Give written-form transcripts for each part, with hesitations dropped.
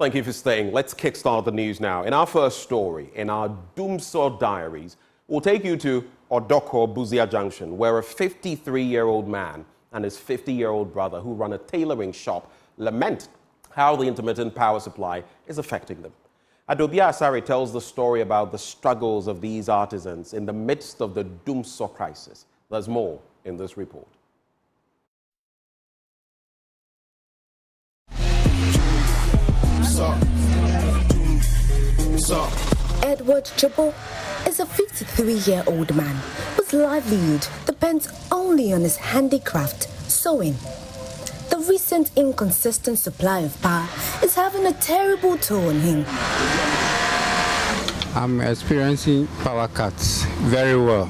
Thank you for staying. Let's kickstart the news now. In our first story, in our Doomo Diaries, we'll take you to Odoko Buzia Junction, where a 53-year-old man and his 50-year-old brother, who run a tailoring shop, lament how the intermittent power supply is affecting them. Adobia Asari tells the story about the struggles of these artisans in the midst of the Doomo crisis. There's more in this report. Edward Jabo is a 53-year-old man whose livelihood depends only on his handicraft, sewing. The recent inconsistent supply of power is having a terrible toll on him. I'm experiencing power cuts very well.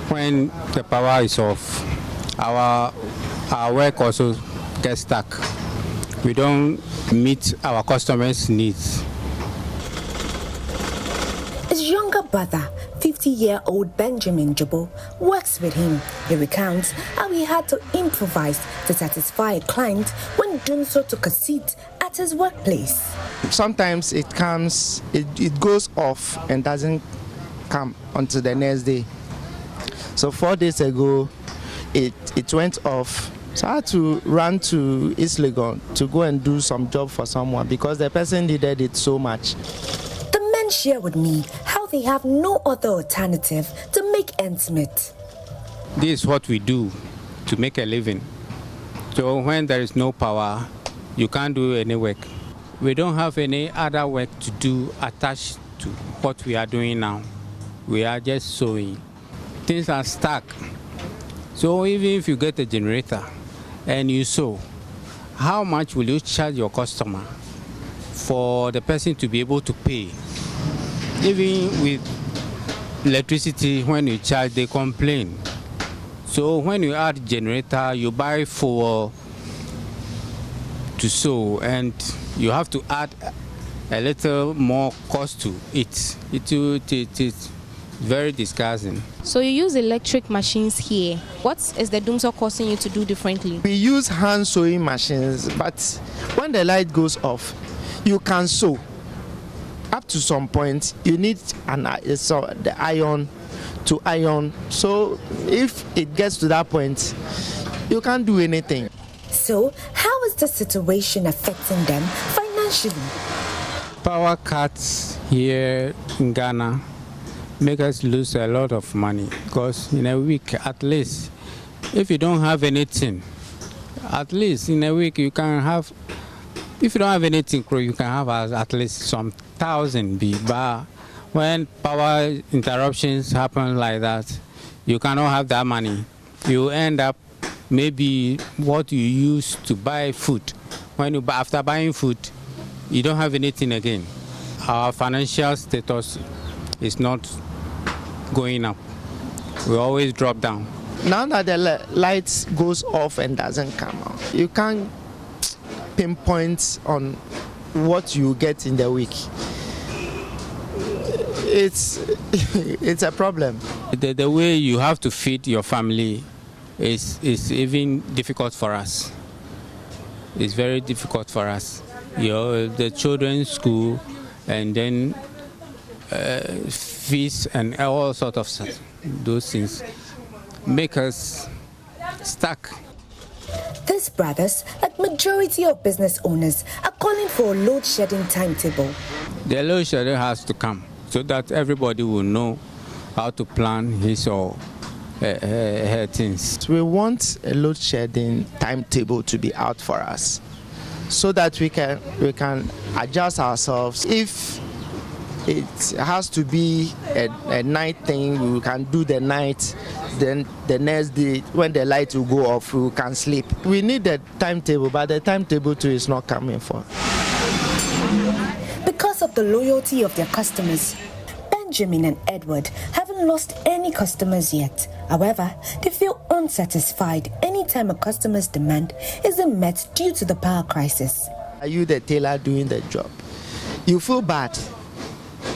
When the power is off, our work also gets stuck. We don't meet our customers' needs. His younger brother, 50-year-old Benjamin Jabo, works with him. He recounts how he had to improvise to satisfy a client when Doomo took a seat at his workplace. Sometimes it goes off and doesn't come until the next day. So 4 days ago, it went off. So I had to run to East Legon to go and do some job for someone because the person needed it so much. The men share with me how they have no other alternative to make ends meet. This is what we do to make a living. So when there is no power, you can't do any work. We don't have any other work to do attached to what we are doing now. We are just sewing. Things are stuck. So even if you get a generator and you sew, how much will you charge your customer for the person to be able to pay? Even with electricity, when you charge, they complain. So when you add generator, you buy fuel to sew, and you have to add a little more cost to it. It's very disgusting. So you use electric machines here. What is the Doomo causing you to do differently? We use hand sewing machines, but when the light goes off, you can sew. Up to some point, you need the iron to iron. So if it gets to that point, you can't do anything. So how is the situation affecting them financially? Power cuts here in Ghana make us lose a lot of money because in a week, at least, if you don't have anything, at least in a week you can have, if you don't have anything, you can have at least some 1,000 B. But when power interruptions happen like that, you cannot have that money. You end up maybe what you use to buy food. When you after buying food, you don't have anything again. Our financial status is not going up. We always drop down. Now that the lights goes off and doesn't come out, you can't pinpoint on what you get in the week. It's a problem. The way you have to feed your family is even difficult for us. It's very difficult for us. The children's school, and then fees and all sorts of stuff. Those things make us stuck. These brothers, like majority of business owners, are calling for a load shedding timetable. The load shedding has to come so that everybody will know how to plan his or her things. We want a load shedding timetable to be out for us so that we can adjust ourselves. If it has to be a night thing, we can do the night, then the next day when the light will go off, we can sleep. We need the timetable, but the timetable too is not coming for. Because of the loyalty of their customers, Benjamin and Edward haven't lost any customers yet. However, they feel unsatisfied anytime a customer's demand isn't met due to the power crisis. Are you the tailor doing the job? You feel bad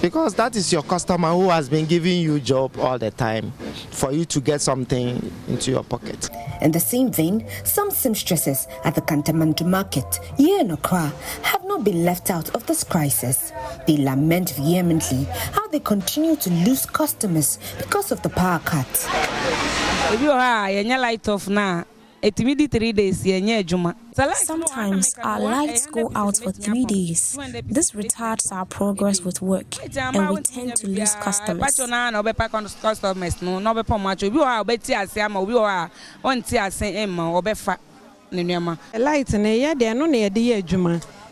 Because that is your customer who has been giving you job all the time for you to get something into your pocket. In the same vein, some seamstresses at the Kantamandu market here in Accra have not been left out of this crisis. They lament vehemently how they continue to lose customers because of the power cut. If you are light off now, it will be 3 days. Sometimes our lights go out for 3 days. This retards our progress with work, and we tend to lose customers.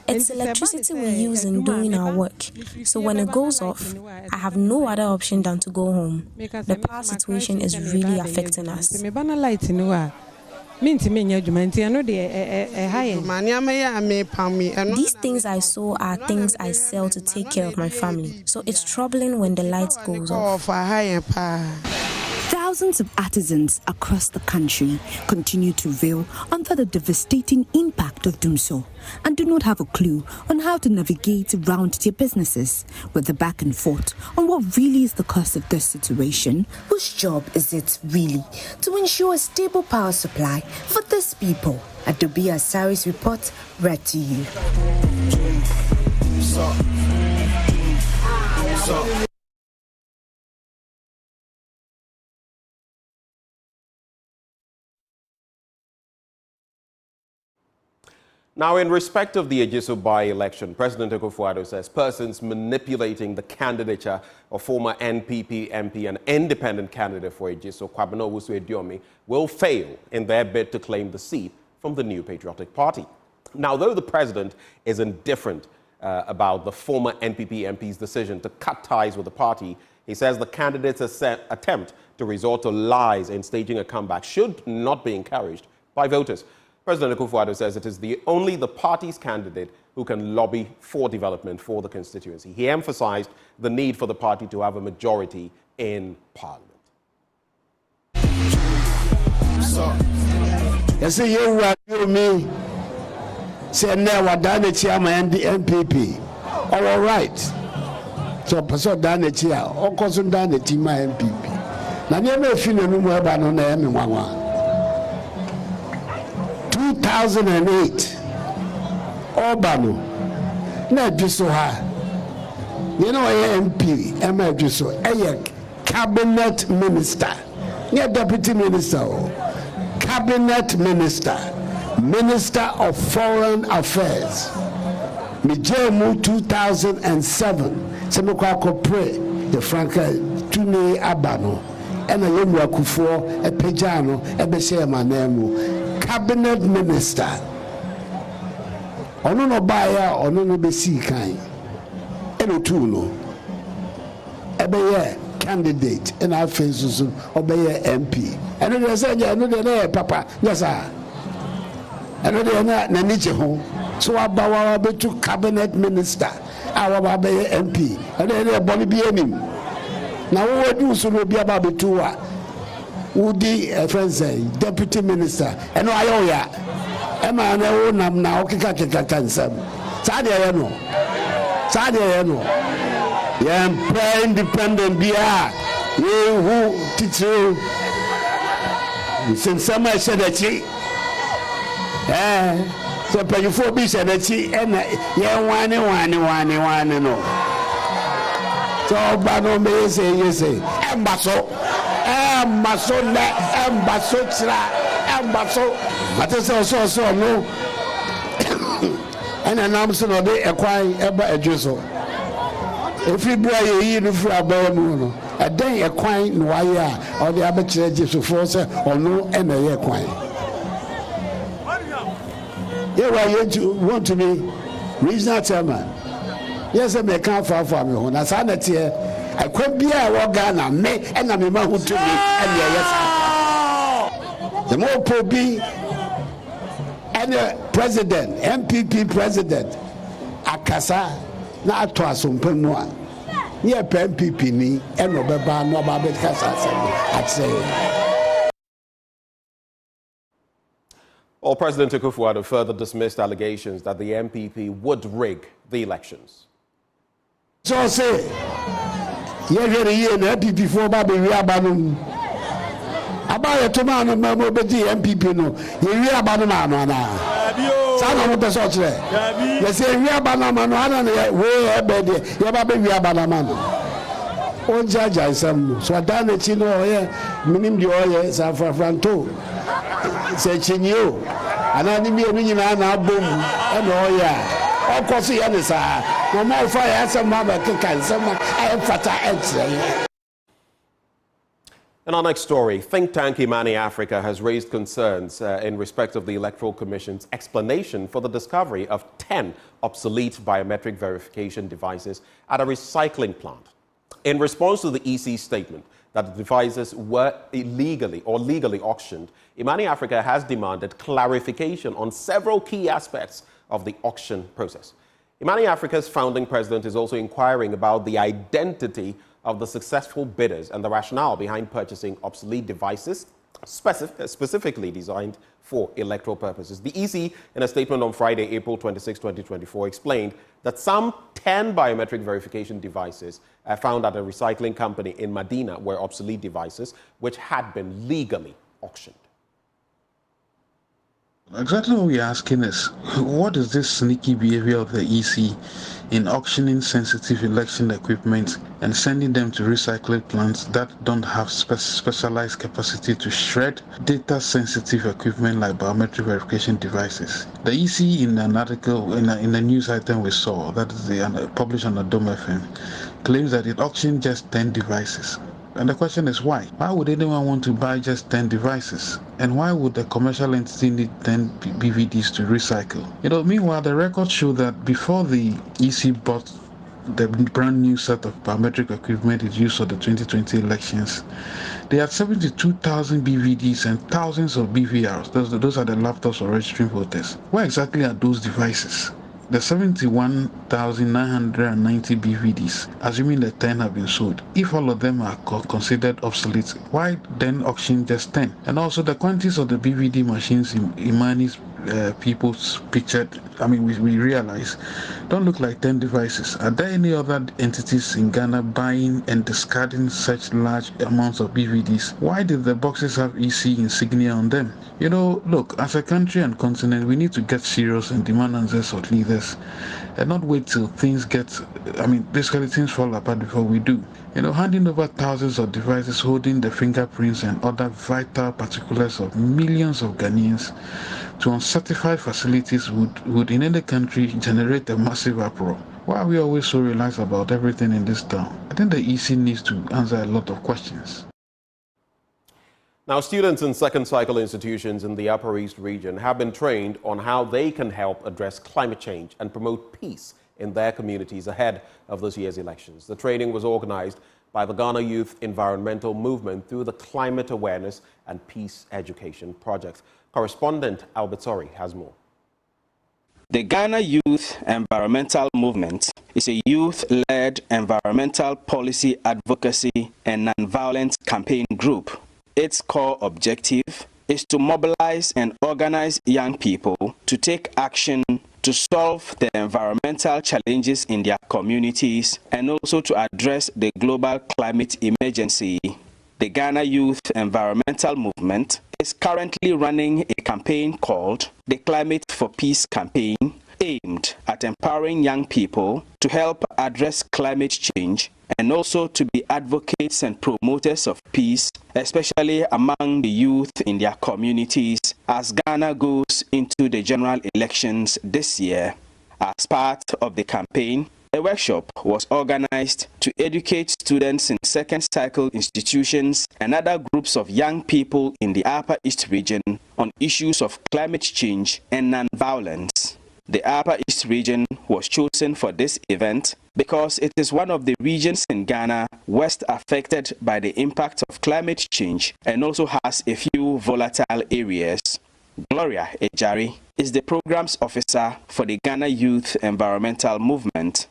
It's electricity we use in doing our work. So when it goes off, I have no other option than to go home. The power situation is really affecting us. These things I sew are things I sell to take care of my family. So it's troubling when the lights goes off. Thousands of artisans across the country continue to reel under the devastating impact of Doomso and do not have a clue on how to navigate around their businesses. With the back and forth on what really is the cause of this situation, whose job is it really to ensure a stable power supply for these people? Adobe Asari's report read to you. Now, in respect of the Ejisu By-Election, President Akufo-Addo says persons manipulating the candidature of former NPP MP and independent candidate for Ejisu, Kwabena Owusu-Ediomi, will fail in their bid to claim the seat from the New Patriotic Party. Now, though the president is indifferent about the former NPP MP's decision to cut ties with the party, he says the candidate's attempt to resort to lies in staging a comeback should not be encouraged by voters. President Akufo-Addo says it is only the party's candidate who can lobby for development for the constituency. He emphasized the need for the party to have a majority in parliament. Yes, you are me. Say never done it here, my NPP. All right. So done it here. All cause done it my NPP. Now never feel no more about no name. 2008 Obano na Ejisu ha you know MP Emma Ejisu cabinet minister yeah deputy minister cabinet minister of foreign affairs Mijemu 2007 se me kwa pray the franka tuni abano ena yemu Akufo epejano ebese manemu cabinet minister ono no baya ono no besi kan eno tu no ebeye candidate in our faces obeye MP eno dey say eno dey na papa yes sir eno dey na niche ho so abawa betu cabinet minister awa obeye MP eno dey boni bi enim na wo du so no bi aba betu a Udi friends deputy minister eno ayo ya ema na wo nam na okika kansam saade ya no ya independent bia ye who teacher sinsama shedachi so payufo bi shedachi ena ye wani no so ba no me say embaso Embaso Matese so no and I'm so no dey ekwan eba Ejisu if you bra ye no fura ba mu no eden ekwan no waye a o dey abekire Ejisu for say ono e na ye ekwan ye wa ye want to be regional chairman yes me kan fa me ho na sa na tie akwa bia wo Ghana me ena me ma hu to me and yes the more probi and president MPP president akasa na ato asompanu a ye MPP ni eno beba no ba be kasa say Well, President Akufo-Addo further dismissed allegations that the MPP would rig the elections. So say, ye na before baby we abanum. About to man MPP no, ye abanum ana. Sana mo peso chire. Ye say we abanum no ana we ebede, ye ba be we abanum no. On jaja isam so adana chi no oye minim di oye sa franto. Se chinyo. Ana ni mi nyina na abom e no oye. Okoso ye ne sa. No more fire some mother can some fata. In our next story, think tank Imman Africa has raised concerns in respect of the Electoral Commission's explanation for the discovery of 10 obsolete biometric verification devices at a recycling plant. In response to the EC statement that the devices were illegally or legally auctioned, Imman Africa has demanded clarification on several key aspects of the auction process. Imman Africa's founding president is also inquiring about the identity of the successful bidders and the rationale behind purchasing obsolete devices specifically designed for electoral purposes. The EC, in a statement on Friday, April 26, 2024, explained that some 10 biometric verification devices found at a recycling company in Medina were obsolete devices which had been legally auctioned. Exactly what we're asking is, what is this sneaky behavior of the EC in auctioning sensitive election equipment and sending them to recycling plants that don't have specialized capacity to shred data-sensitive equipment like biometric verification devices? The EC, in an article, in a news item we saw, that is published on the Doomo FM, claims that it auctioned just 10 devices. And the question is why? Why would anyone want to buy just 10 devices? And why would the commercial entity need 10 BVDs to recycle? Meanwhile, the records show that before the EC bought the brand new set of biometric equipment it used for the 2020 elections, they had 72,000 BVDs and thousands of BVRs. Those are the laptops for registering voters. Where exactly are those devices? The 71,990 BVDs, assuming the 10 have been sold, if all of them are considered obsolete, why then auction just 10? And also the quantities of the BVD machines in Imani's people's pictured, we realize, don't look like 10 devices. Are there any other entities in Ghana buying and discarding such large amounts of BVDs? Why did the boxes have EC insignia on them? Look, as a country and continent, we need to get serious and demand answers of leaders and not wait till things basically things fall apart before we do. Handing over thousands of devices holding the fingerprints and other vital particulars of millions of Ghanaians to uncertified facilities would in any country generate a massive uproar. Why are we always so relaxed about everything in this town? I think the EC needs to answer a lot of questions. Now, students in second cycle institutions in the Upper East region have been trained on how they can help address climate change and promote peace in their communities ahead of this year's elections. The training was organized by the Ghana Youth Environmental Movement through the Climate Awareness and Peace Education Project. Correspondent Albert Sori has more. The Ghana Youth Environmental Movement is a youth-led environmental policy advocacy and non-violent campaign group. Its core objective is to mobilize and organize young people to take action to solve the environmental challenges in their communities and also to address the global climate emergency. The Ghana Youth Environmental Movement is currently running a campaign called the Climate for Peace Campaign, aimed at empowering young people to help address climate change and also to be advocates and promoters of peace, especially among the youth in their communities as Ghana goes into the general elections this year. As part of the campaign, a workshop was organized to educate students in second cycle institutions and other groups of young people in the Upper East region on issues of climate change and non-violence. The Upper East region was chosen for this event because it is one of the regions in Ghana worst affected by the impact of climate change and also has a few volatile areas. Gloria Ejari is the programs officer for the Ghana Youth Environmental Movement.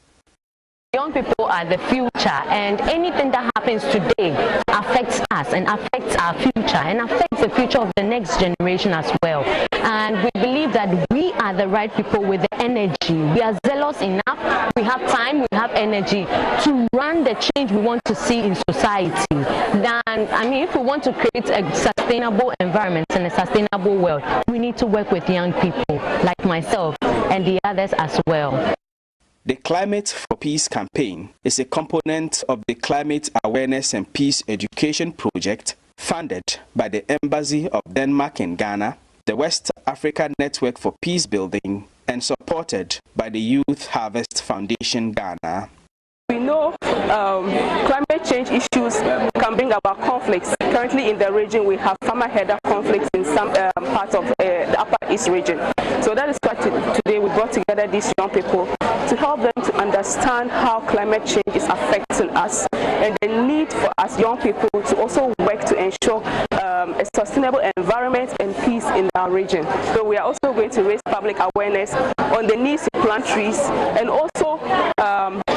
Young people are the future, and anything that happens today affects us and affects our future and affects the future of the next generation as well. And we believe that we are the right people with the energy. We are zealous enough, we we have time, we have energy to run the change we want to see in society, then, I mean, if we want to create a sustainable environment and a sustainable world, we need to work with young people like myself and the others as well. The Climate for Peace campaign is a component of the Climate Awareness and Peace Education Project funded by the Embassy of Denmark in Ghana, the West Africa Network for Peace Building, and supported by the Youth Harvest Foundation Ghana. We know climate change issues can bring about conflicts. Currently in the region, we have farmer-herder conflicts in some parts of the Upper East region. So that is why today we brought together these young people to help them to understand how climate change is affecting us and the need for us young people to also work to ensure a sustainable environment and peace in our region. So we are also going to raise public awareness on the need to plant trees and also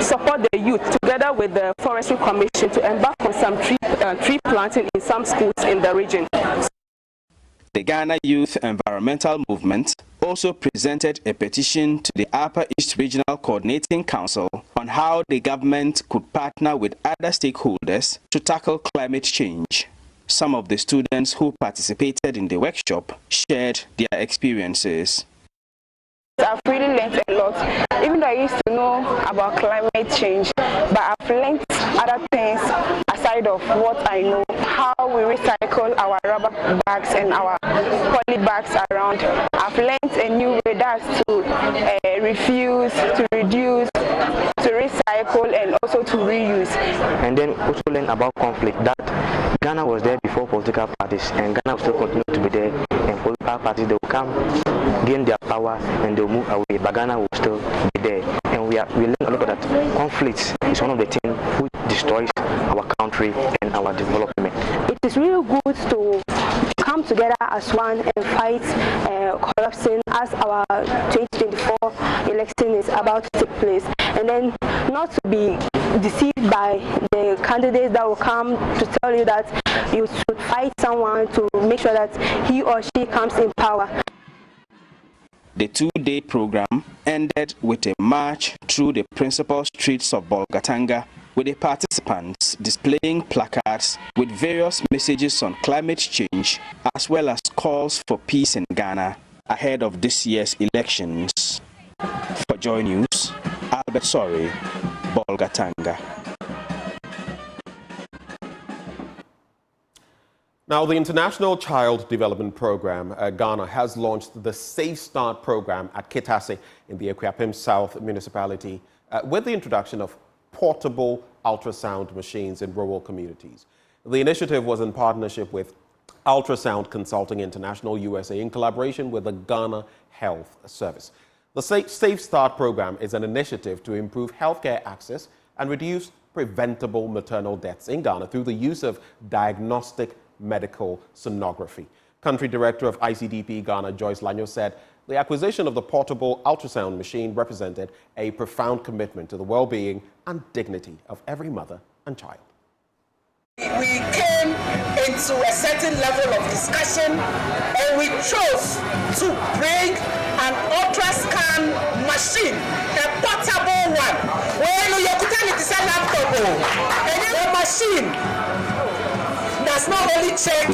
support the youth together with the Forestry Commission to embark on some tree planting in some schools in the region. The Ghana Youth Environmental Movement also presented a petition to the Upper East Regional Coordinating Council on how the government could partner with other stakeholders to tackle climate change. Some of the students who participated in the workshop shared their experiences. I've really learned a lot, even though I used to know about climate change, but I've learned other things aside of what I know, how we recycle our rubber bags and our poly bags around. I've learned a new way, that's to refuse, to reduce, to recycle and also to reuse. And then also learn about conflict, that Ghana was there before political parties and Ghana will still continue to be there, and political parties, they will come, gain their power and they will move away, but Ghana will still be there. And we learn a lot of that. Conflict is one of the things which destroys our country and our development. It is really good to come together as one and fight corruption as our 2024 election is about to take place, and then not to be deceived by the candidates that will come to tell you that you should fight someone to make sure that he or she comes in power. The two-day program ended with a march through the principal streets of Bolgatanga, with the participants displaying placards with various messages on climate change as well as calls for peace in Ghana ahead of this year's elections. For Joy News, Albert Sori, Bolgatanga. Now, the International Child Development Program, Ghana, has launched the Safe Start program at Kitase in the Akuapem South municipality with the introduction of portable ultrasound machines in rural communities. The initiative was in partnership with Ultrasound Consulting International USA in collaboration with the Ghana Health Service. The Safe Start program is an initiative to improve healthcare access and reduce preventable maternal deaths in Ghana through the use of diagnostic medical sonography. Country Director of ICDP Ghana, Joyce Lanyo, said the acquisition of the portable ultrasound machine represented a profound commitment to the well-being and dignity of every mother and child. We came into a certain level of discussion and we chose to bring an ultrascan machine, a portable one. When you can it is a laptop, and the machine does not only check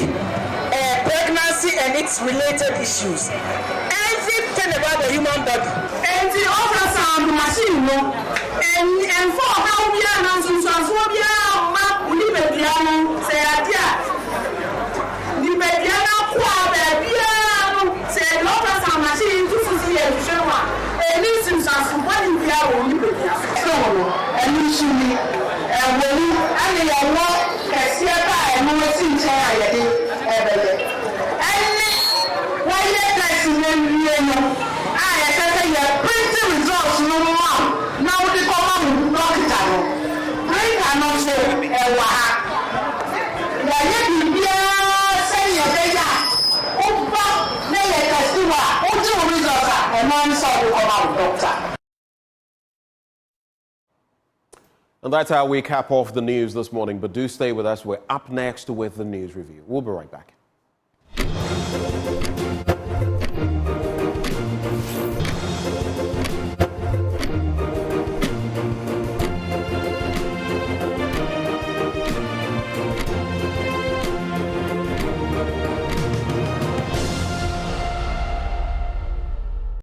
pregnancy and its related issues, everything about the human body. And the ultrasound machine, and for how we are now, And that's how we cap off the news this morning. But do stay with us. We're up next with the news review. We'll be right back.